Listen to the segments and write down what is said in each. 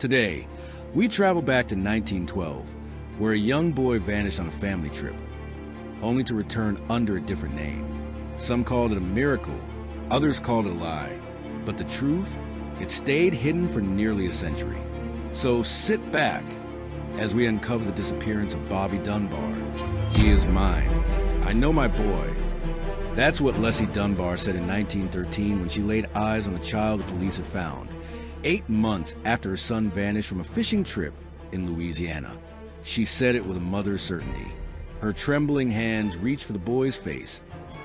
Today, we travel back to 1912, where a young boy vanished on a family trip, only to return under a different name. Some called it a miracle, others called it a lie. But the truth? It stayed hidden for nearly a century. So sit back as we uncover the disappearance of Bobby Dunbar. He is mine. I know my boy. That's what Leslie Dunbar said in 1913 when she laid eyes on the child the police had found, 8 months after her son vanished from a fishing trip in Louisiana. She said it with a mother's certainty. Her trembling hands reached for the boy's face,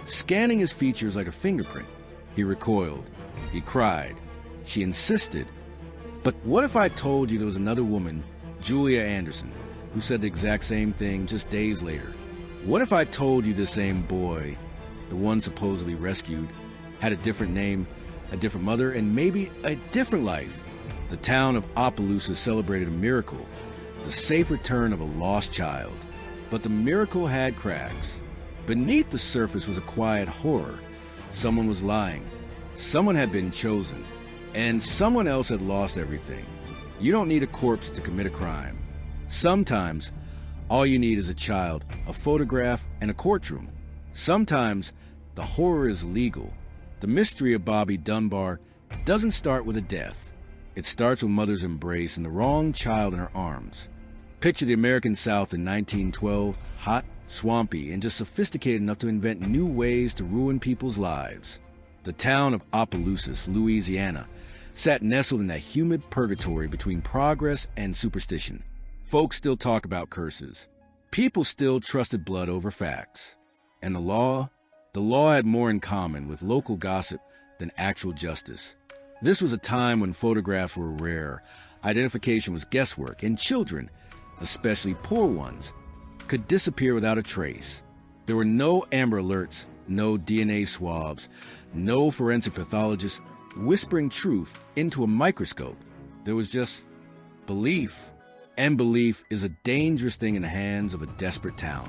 scanning his features like a fingerprint. He recoiled. He cried. She insisted. But what if I told you there was another woman, Julia Anderson, who said the exact same thing just days later? What if I told you this same boy, the one supposedly rescued, had a different name, a different mother, and maybe a different life? The town of Opelousas celebrated a miracle, the safe return of a lost child. But the miracle had cracks. Beneath the surface was a quiet horror. Someone was lying. Someone had been chosen. And someone else had lost everything. You don't need a corpse to commit a crime. Sometimes, all you need is a child, a photograph, and a courtroom. Sometimes, the horror is legal. The mystery of Bobby Dunbar doesn't start with a death. It starts with mother's embrace and the wrong child in her arms. Picture the American South in 1912, hot, swampy, and just sophisticated enough to invent new ways to ruin people's lives. The town of Opelousas, Louisiana, sat nestled in that humid purgatory between progress and superstition. Folks still talk about curses. People still trusted blood over facts. And the law had more in common with local gossip than actual justice. This was a time when photographs were rare, identification was guesswork, and children, especially poor ones, could disappear without a trace. There were no Amber Alerts, no DNA swabs, no forensic pathologists whispering truth into a microscope. There was just belief. And belief is a dangerous thing in the hands of a desperate town.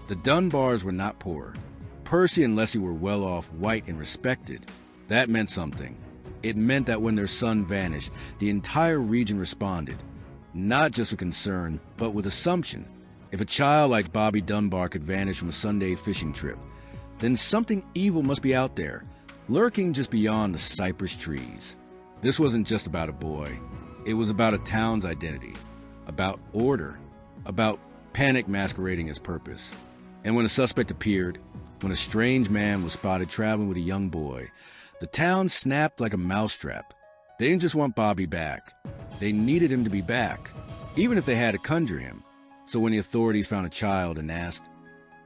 The Dunbars were not poor. Percy and Leslie were well off, white, and respected. That meant something. It meant that when their son vanished, the entire region responded, not just with concern, but with assumption. If a child like Bobby Dunbar could vanish from a Sunday fishing trip, then something evil must be out there, lurking just beyond the cypress trees. This wasn't just about a boy. It was about a town's identity, about order, about panic masquerading as purpose. And when a suspect appeared, when a strange man was spotted traveling with a young boy, the town snapped like a mousetrap. They didn't just want Bobby back. They needed him to be back, even if they had to conjure him. So when the authorities found a child and asked,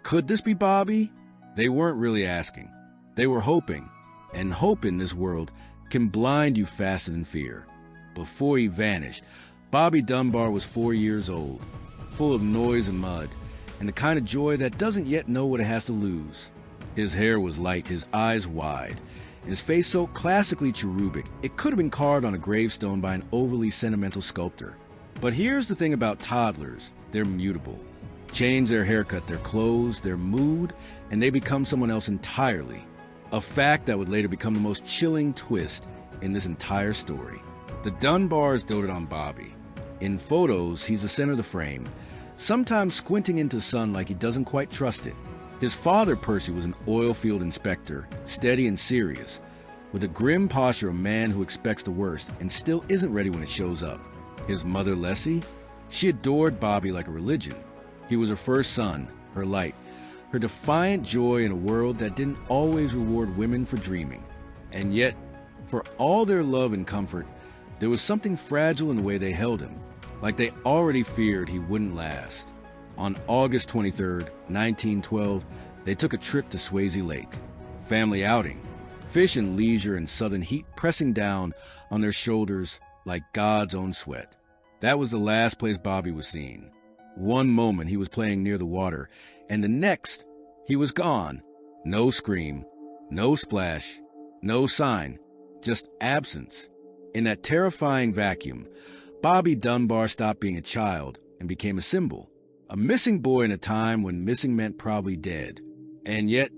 "Could this be Bobby?" they weren't really asking. They were hoping, and hope in this world can blind you faster than fear. Before he vanished, Bobby Dunbar was 4 years old, full of noise and mud, and the kind of joy that doesn't yet know what it has to lose. His hair was light, his eyes wide, and his face so classically cherubic it could have been carved on a gravestone by an overly sentimental sculptor. But here's the thing about toddlers: they're mutable. Change their haircut, their clothes, their mood, and they become someone else entirely. A fact that would later become the most chilling twist in this entire story. The Dunbars doted on Bobby. In photos, he's the center of the frame, sometimes squinting into the sun like he doesn't quite trust it. His father, Percy, was an oil field inspector, steady and serious, with a grim posture of a man who expects the worst and still isn't ready when it shows up. His mother, Leslie, she adored Bobby like a religion. He was her first son, her light, her defiant joy in a world that didn't always reward women for dreaming. And yet, for all their love and comfort, there was something fragile in the way they held him, like they already feared he wouldn't last. On August 23rd, 1912, they took a trip to Swayze Lake. Family outing. Fish and leisure and southern heat pressing down on their shoulders like God's own sweat. That was the last place Bobby was seen. One moment he was playing near the water, and the next he was gone. No scream, no splash, no sign, just absence. In that terrifying vacuum, Bobby Dunbar stopped being a child and became a symbol. A missing boy in a time when missing meant probably dead. And yet,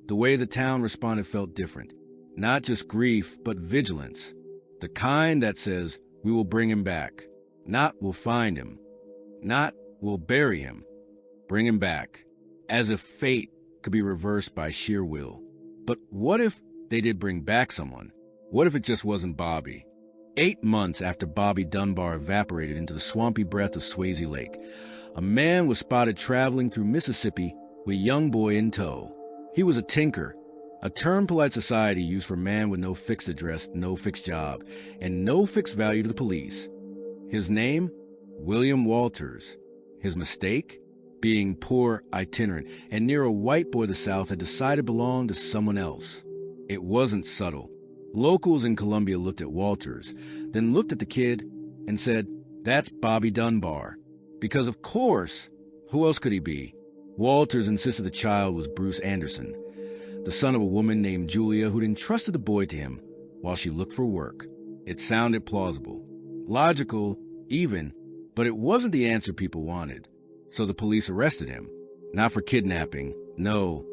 the way the town responded felt different. Not just grief, but vigilance. The kind that says, "We will bring him back." Not we'll find him. Not we'll bury him. Bring him back. As if fate could be reversed by sheer will. But what if they did bring back someone? What if it just wasn't Bobby? 8 months after Bobby Dunbar evaporated into the swampy breath of Swayze Lake, a man was spotted traveling through Mississippi with a young boy in tow. He was a tinker, a term polite society used for a man with no fixed address, no fixed job, and no fixed value to the police. His name? William Walters. His mistake? Being poor, itinerant, and near a white boy the South had decided belonged to someone else. It wasn't subtle. Locals in Columbia looked at Walters, then looked at the kid and said, "That's Bobby Dunbar." Because of course, who else could he be? Walters insisted the child was Bruce Anderson, the son of a woman named Julia who'd entrusted the boy to him while she looked for work. It sounded plausible, logical, even, but it wasn't the answer people wanted. So the police arrested him. Not for kidnapping. No.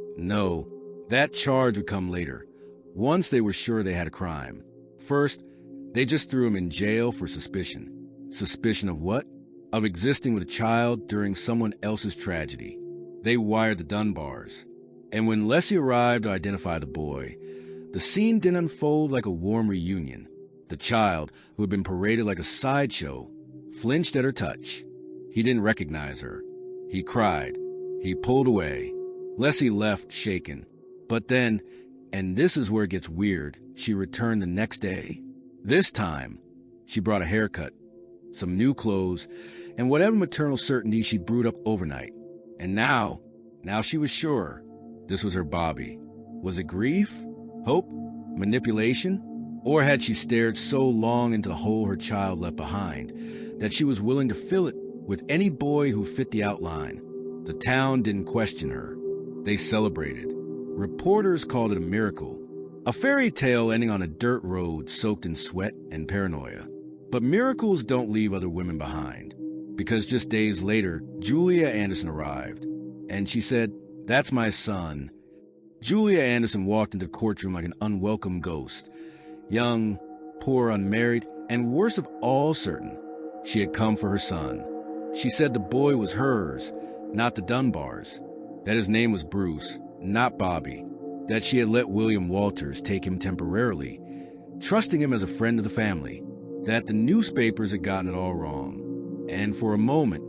That charge would come later, once they were sure they had a crime. First, they just threw him in jail for suspicion. Suspicion of what? Of existing with a child during someone else's tragedy. They wired the Dunbars. And when Leslie arrived to identify the boy, the scene didn't unfold like a warm reunion. The child, who had been paraded like a sideshow, flinched at her touch. He didn't recognize her. He cried. He pulled away. Leslie left, shaken. But then, and this is where it gets weird, she returned the next day. This time, she brought a haircut, some new clothes, and whatever maternal certainty she'd brewed up overnight. And now she was sure this was her Bobby. Was it grief? Hope? Manipulation? Or had she stared so long into the hole her child left behind that she was willing to fill it with any boy who fit the outline? The town didn't question her. They celebrated. Reporters called it a miracle. A fairy tale ending on a dirt road soaked in sweat and paranoia. But miracles don't leave other women behind. Because just days later, Julia Anderson arrived. And she said, "That's my son." Julia Anderson walked into the courtroom like an unwelcome ghost. Young, poor, unmarried, and worst of all certain, she had come for her son. She said the boy was hers, not the Dunbars. That his name was Bruce, not Bobby. That she had let William Walters take him temporarily, trusting him as a friend of the family. That the newspapers had gotten it all wrong. And for a moment,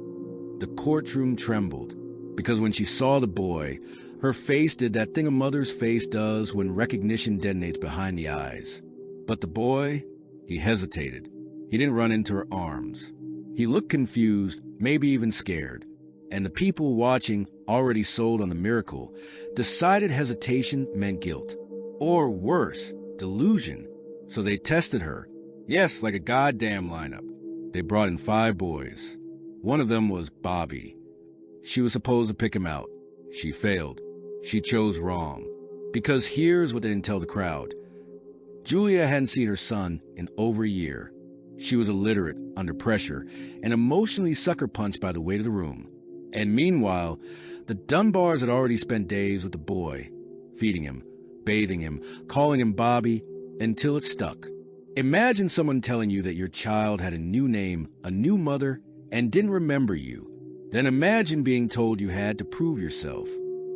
the courtroom trembled, because when she saw the boy, her face did that thing a mother's face does when recognition detonates behind the eyes. But the boy, he hesitated. He didn't run into her arms. He looked confused, maybe even scared. And the people watching, already sold on the miracle, decided hesitation meant guilt. Or worse, delusion. So they tested her. Yes, like a goddamn lineup. They brought in 5 boys. One of them was Bobby. She was supposed to pick him out. She failed. She chose wrong. Because here's what they didn't tell the crowd. Julia hadn't seen her son in over a year. She was illiterate, under pressure, and emotionally sucker-punched by the weight of the room. And meanwhile, the Dunbars had already spent days with the boy, feeding him, bathing him, calling him Bobby, until it stuck. Imagine someone telling you that your child had a new name, a new mother, and didn't remember you. Then imagine being told you had to prove yourself.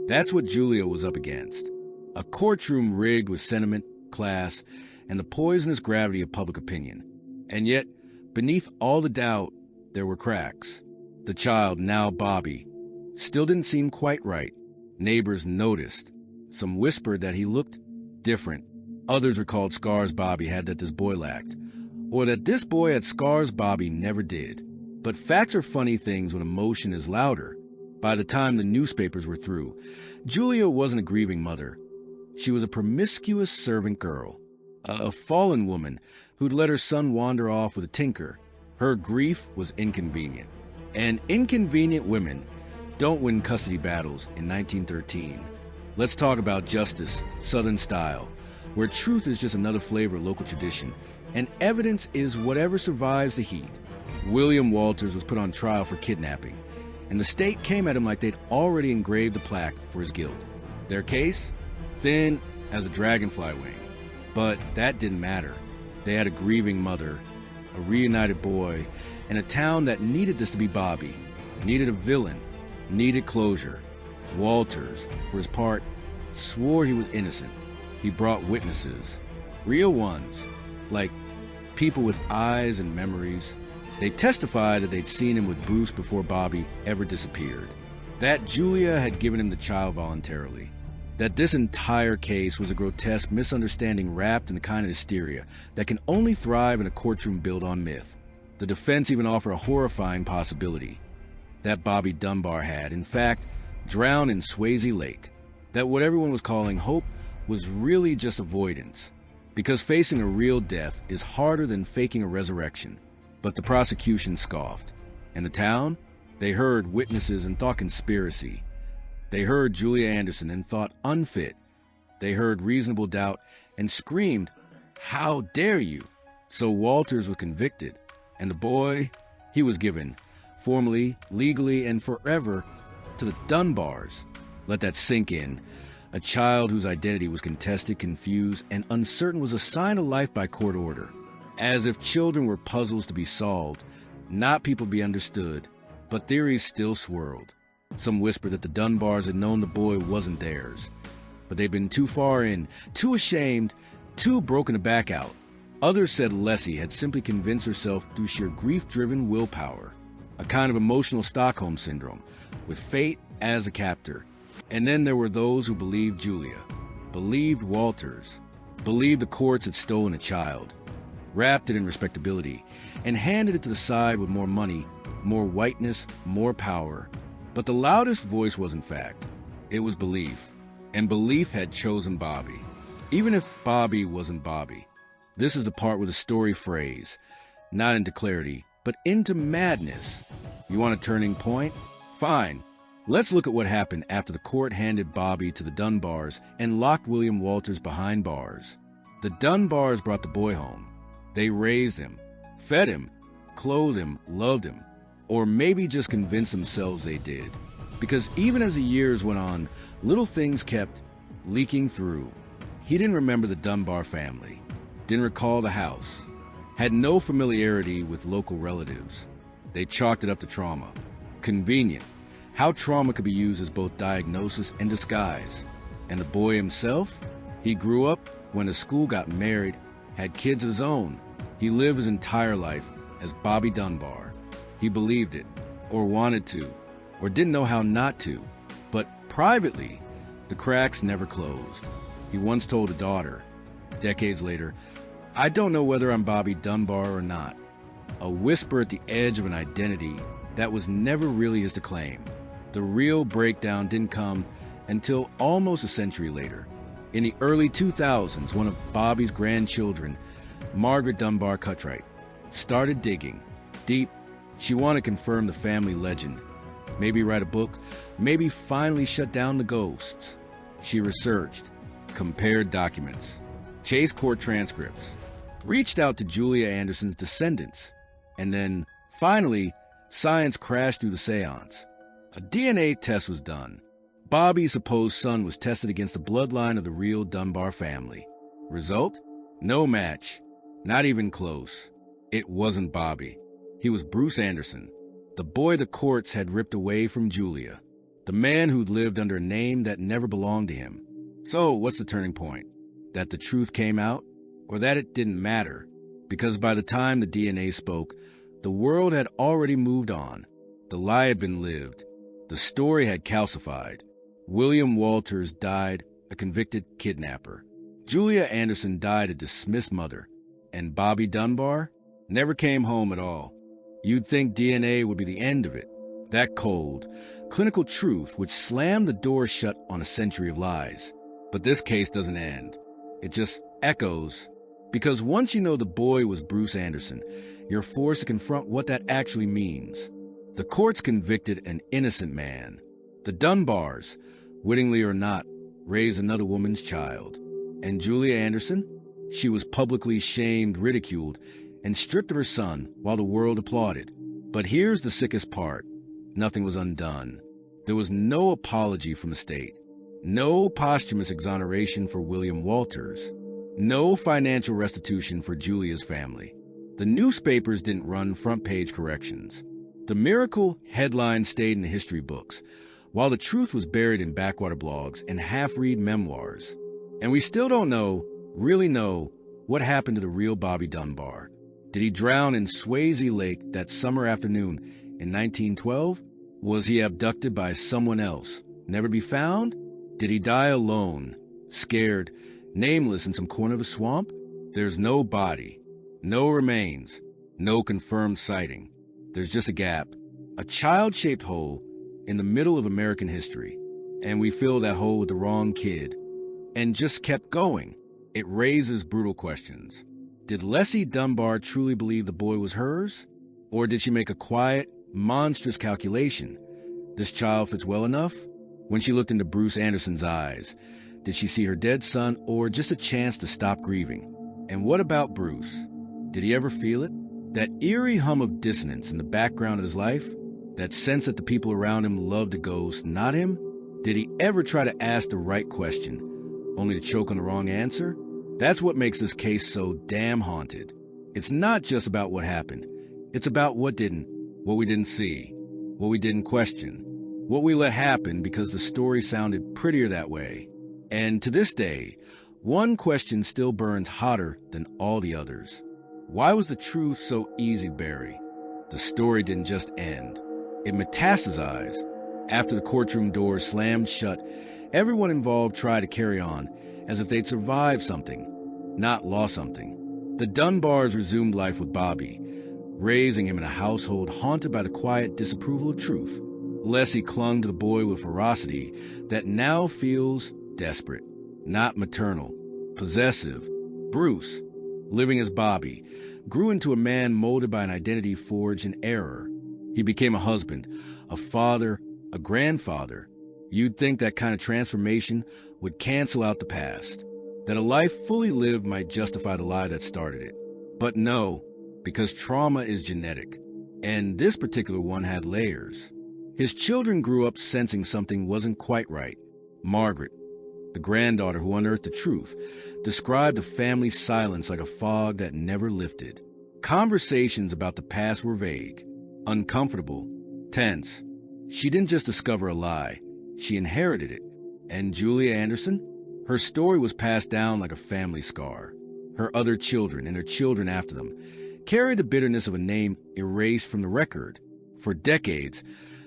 That's what Julia was up against. A courtroom rigged with sentiment, class, and the poisonous gravity of public opinion. And yet, beneath all the doubt, there were cracks. The child, now Bobby, still didn't seem quite right. Neighbors noticed. Some whispered that he looked different. Others recalled scars Bobby had that this boy lacked, or that this boy had scars Bobby never did. But facts are funny things when emotion is louder. By the time the newspapers were through, Julia wasn't a grieving mother. She was a promiscuous servant girl, a fallen woman who'd let her son wander off with a tinker. Her grief was inconvenient. And inconvenient women don't win custody battles in 1913. Let's talk about justice, Southern style, where truth is just another flavor of local tradition, and evidence is whatever survives the heat. William Walters was put on trial for kidnapping, and the state came at him like they'd already engraved a plaque for his guilt. Their case? Thin as a dragonfly wing. But that didn't matter. They had a grieving mother, a reunited boy, and a town that needed this to be Bobby, needed a villain, needed closure. Walters, for his part, swore he was innocent. He brought witnesses, real ones, like people with eyes and memories. They testified that they'd seen him with Bruce before Bobby ever disappeared, that Julia had given him the child voluntarily, that this entire case was a grotesque misunderstanding wrapped in the kind of hysteria that can only thrive in a courtroom built on myth. The defense even offered a horrifying possibility, that Bobby Dunbar had, in fact, drowned in Swayze Lake, that what everyone was calling hope was really just avoidance, because facing a real death is harder than faking a resurrection. But the prosecution scoffed, and the town, they heard witnesses and thought conspiracy. They heard Julia Anderson and thought unfit. They heard reasonable doubt and screamed, "How dare you?" So Walters was convicted, and the boy, he was given, formally, legally, and forever, to the Dunbars. Let that sink in. A child whose identity was contested, confused, and uncertain was assigned a life by court order, as if children were puzzles to be solved, not people to be understood. But theories still swirled. Some whispered that the Dunbars had known the boy wasn't theirs, but they'd been too far in, too ashamed, too broken to back out. Others said Leslie had simply convinced herself through sheer grief-driven willpower, a kind of emotional Stockholm syndrome, with fate as a captor. And then there were those who believed Julia, believed Walters, believed the courts had stolen a child, wrapped it in respectability, and handed it to the side with more money, more whiteness, more power. But the loudest voice wasn't fact. It was belief. And belief had chosen Bobby. Even if Bobby wasn't Bobby. This is the part where the story frays, not into clarity, but into madness. You want a turning point? Fine. Let's look at what happened after the court handed Bobby to the Dunbars and locked William Walters behind bars. The Dunbars brought the boy home. They raised him, fed him, clothed him, loved him. Or maybe just convinced themselves they did. Because even as the years went on, little things kept leaking through. He didn't remember the Dunbar family, didn't recall the house, had no familiarity with local relatives. They chalked it up to trauma. Convenient. How trauma could be used as both diagnosis and disguise. And the boy himself? He grew up, went to school, got married, had kids of his own. He lived his entire life as Bobby Dunbar. He believed it, or wanted to, or didn't know how not to. But privately, the cracks never closed. He once told a daughter, decades later, "I don't know whether I'm Bobby Dunbar or not." A whisper at the edge of an identity that was never really his to claim. The real breakdown didn't come until almost a century later. In the early 2000s, one of Bobby's grandchildren, Margaret Dunbar Cutright, started digging deep. She wanted to confirm the family legend, maybe write a book, maybe finally shut down the ghosts. She researched, compared documents, chased court transcripts, reached out to Julia Anderson's descendants, and then, finally, science crashed through the seance. A DNA test was done. Bobby's supposed son was tested against the bloodline of the real Dunbar family. Result? No match. Not even close. It wasn't Bobby. He was Bruce Anderson, the boy the courts had ripped away from Julia, the man who'd lived under a name that never belonged to him. So, what's the turning point? That the truth came out? Or that it didn't matter? Because by the time the DNA spoke, the world had already moved on. The lie had been lived. The story had calcified. William Walters died a convicted kidnapper. Julia Anderson died a dismissed mother. And Bobby Dunbar never came home at all. You'd think DNA would be the end of it. That cold, clinical truth would slam the door shut on a century of lies. But this case doesn't end. It just echoes. Because once you know the boy was Bruce Anderson, you're forced to confront what that actually means. The courts convicted an innocent man. The Dunbars, wittingly or not, raised another woman's child. And Julia Anderson? She was publicly shamed, ridiculed, and stripped of her son while the world applauded. But here's the sickest part. Nothing was undone. There was no apology from the state. No posthumous exoneration for William Walters. No financial restitution for Julia's family. The newspapers didn't run front-page corrections. The miracle headline stayed in the history books, while the truth was buried in backwater blogs and half-read memoirs. And we still don't really know, what happened to the real Bobby Dunbar. Did he drown in Swayze Lake that summer afternoon in 1912? Was he abducted by someone else, never be found? Did he die alone, scared, nameless in some corner of a swamp? There's no body, no remains, no confirmed sighting. There's just a gap, a child-shaped hole in the middle of American history. And we filled that hole with the wrong kid and just kept going. It raises brutal questions. Did Leslie Dunbar truly believe the boy was hers? Or did she make a quiet, monstrous calculation? This child fits well enough? When she looked into Bruce Anderson's eyes, did she see her dead son or just a chance to stop grieving? And what about Bruce? Did he ever feel it? That eerie hum of dissonance in the background of his life? That sense that the people around him loved a ghost, not him? Did he ever try to ask the right question, only to choke on the wrong answer? That's what makes this case so damn haunted. It's not just about what happened. It's about what we didn't see, what we didn't question, what we let happen because the story sounded prettier that way. And to this day, one question still burns hotter than all the others. Why was the truth so easy to bury? The story didn't just end. It metastasized. After the courtroom doors slammed shut, everyone involved tried to carry on as if they'd survived something, not lost something. The Dunbars resumed life with Bobby, raising him in a household haunted by the quiet disapproval of truth. Leslie clung to the boy with ferocity that now feels desperate, not maternal, possessive. Bruce, living as Bobby, grew into a man molded by an identity forged in error. He became a husband, a father, a grandfather. You'd think that kind of transformation would cancel out the past, that a life fully lived might justify the lie that started it. But no, because trauma is genetic, and this particular one had layers. His children grew up sensing something wasn't quite right. Margaret, the granddaughter who unearthed the truth, described the family's silence like a fog that never lifted. Conversations about the past were vague, uncomfortable, tense. She didn't just discover a lie, she inherited it. And Julia Anderson? Her story was passed down like a family scar. Her other children and her children after them carried the bitterness of a name erased from the record. For decades,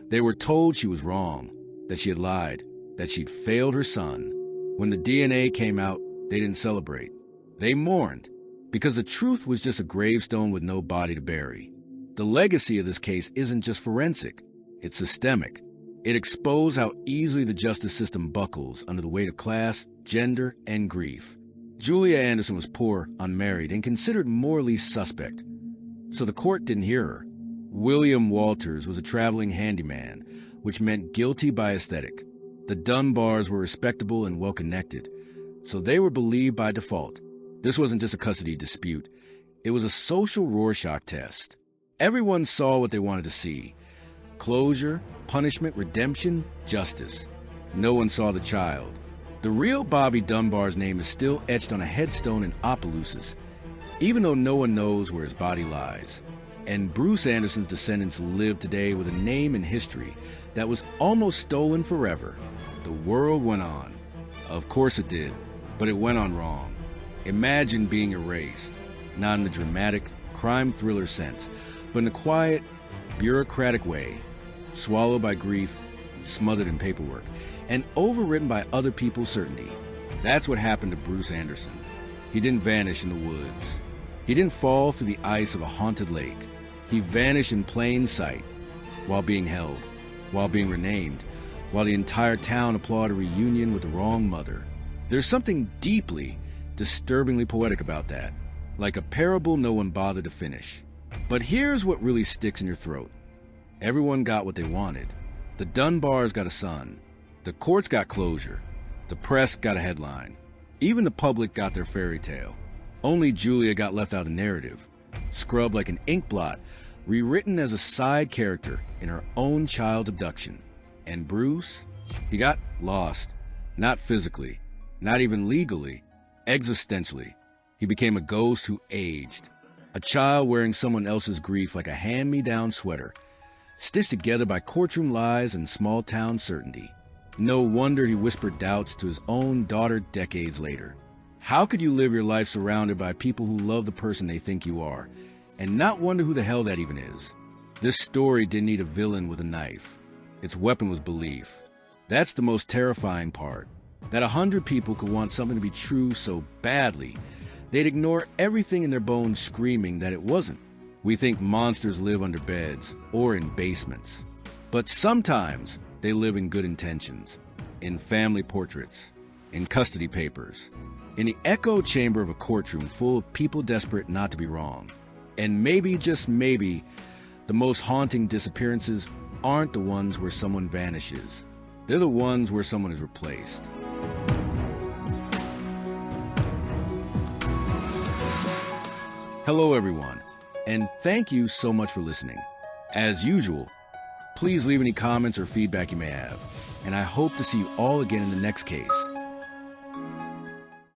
they were told she was wrong, that she had lied, that she'd failed her son. When the DNA came out, they didn't celebrate. They mourned, because the truth was just a gravestone with no body to bury. The legacy of this case isn't just forensic, it's systemic. It exposed how easily the justice system buckles under the weight of class, gender, and grief. Julia Anderson was poor, unmarried, and considered morally suspect, so the court didn't hear her. William Walters was a traveling handyman, which meant guilty by aesthetic. The Dunbars were respectable and well-connected, so they were believed by default. This wasn't just a custody dispute. It was a social Rorschach test. Everyone saw what they wanted to see. Closure, punishment, redemption, justice. No one saw the child. The real Bobby Dunbar's name is still etched on a headstone in Opelousas, even though no one knows where his body lies. And Bruce Anderson's descendants live today with a name in history that was almost stolen forever. The world went on. Of course it did, but it went on wrong. Imagine being erased, not in the dramatic, crime thriller sense, but in a quiet, bureaucratic way, swallowed by grief, smothered in paperwork, and overwritten by other people's certainty. That's what happened to Bruce Anderson. He didn't vanish in the woods. He didn't fall through the ice of a haunted lake. He vanished in plain sight, while being held, while being renamed, while the entire town applauded a reunion with the wrong mother. There's something deeply, disturbingly poetic about that, like a parable no one bothered to finish. But here's what really sticks in your throat. Everyone got what they wanted. The Dunbars got a son. The courts got closure. The press got a headline. Even the public got their fairy tale. Only Julia got left out of the narrative, scrubbed like an ink blot, rewritten as a side character in her own child abduction. And Bruce, he got lost. Not physically, not even legally, existentially. He became a ghost who aged, A child wearing someone else's grief like a hand-me-down sweater, stitched together by courtroom lies and small-town certainty. No wonder he whispered doubts to his own daughter decades later. How could you live your life surrounded by people who love the person they think you are, and not wonder who the hell that even is? This story didn't need a villain with a knife. Its weapon was belief. That's the most terrifying part. That 100 people could want something to be true so badly, they'd ignore everything in their bones screaming that it wasn't. We think monsters live under beds or in basements. But sometimes they live in good intentions, in family portraits, in custody papers, in the echo chamber of a courtroom full of people desperate not to be wrong. And maybe, just maybe, the most haunting disappearances aren't the ones where someone vanishes. They're the ones where someone is replaced. Hello, everyone, and thank you so much for listening. As usual, please leave any comments or feedback you may have, and I hope to see you all again in the next case.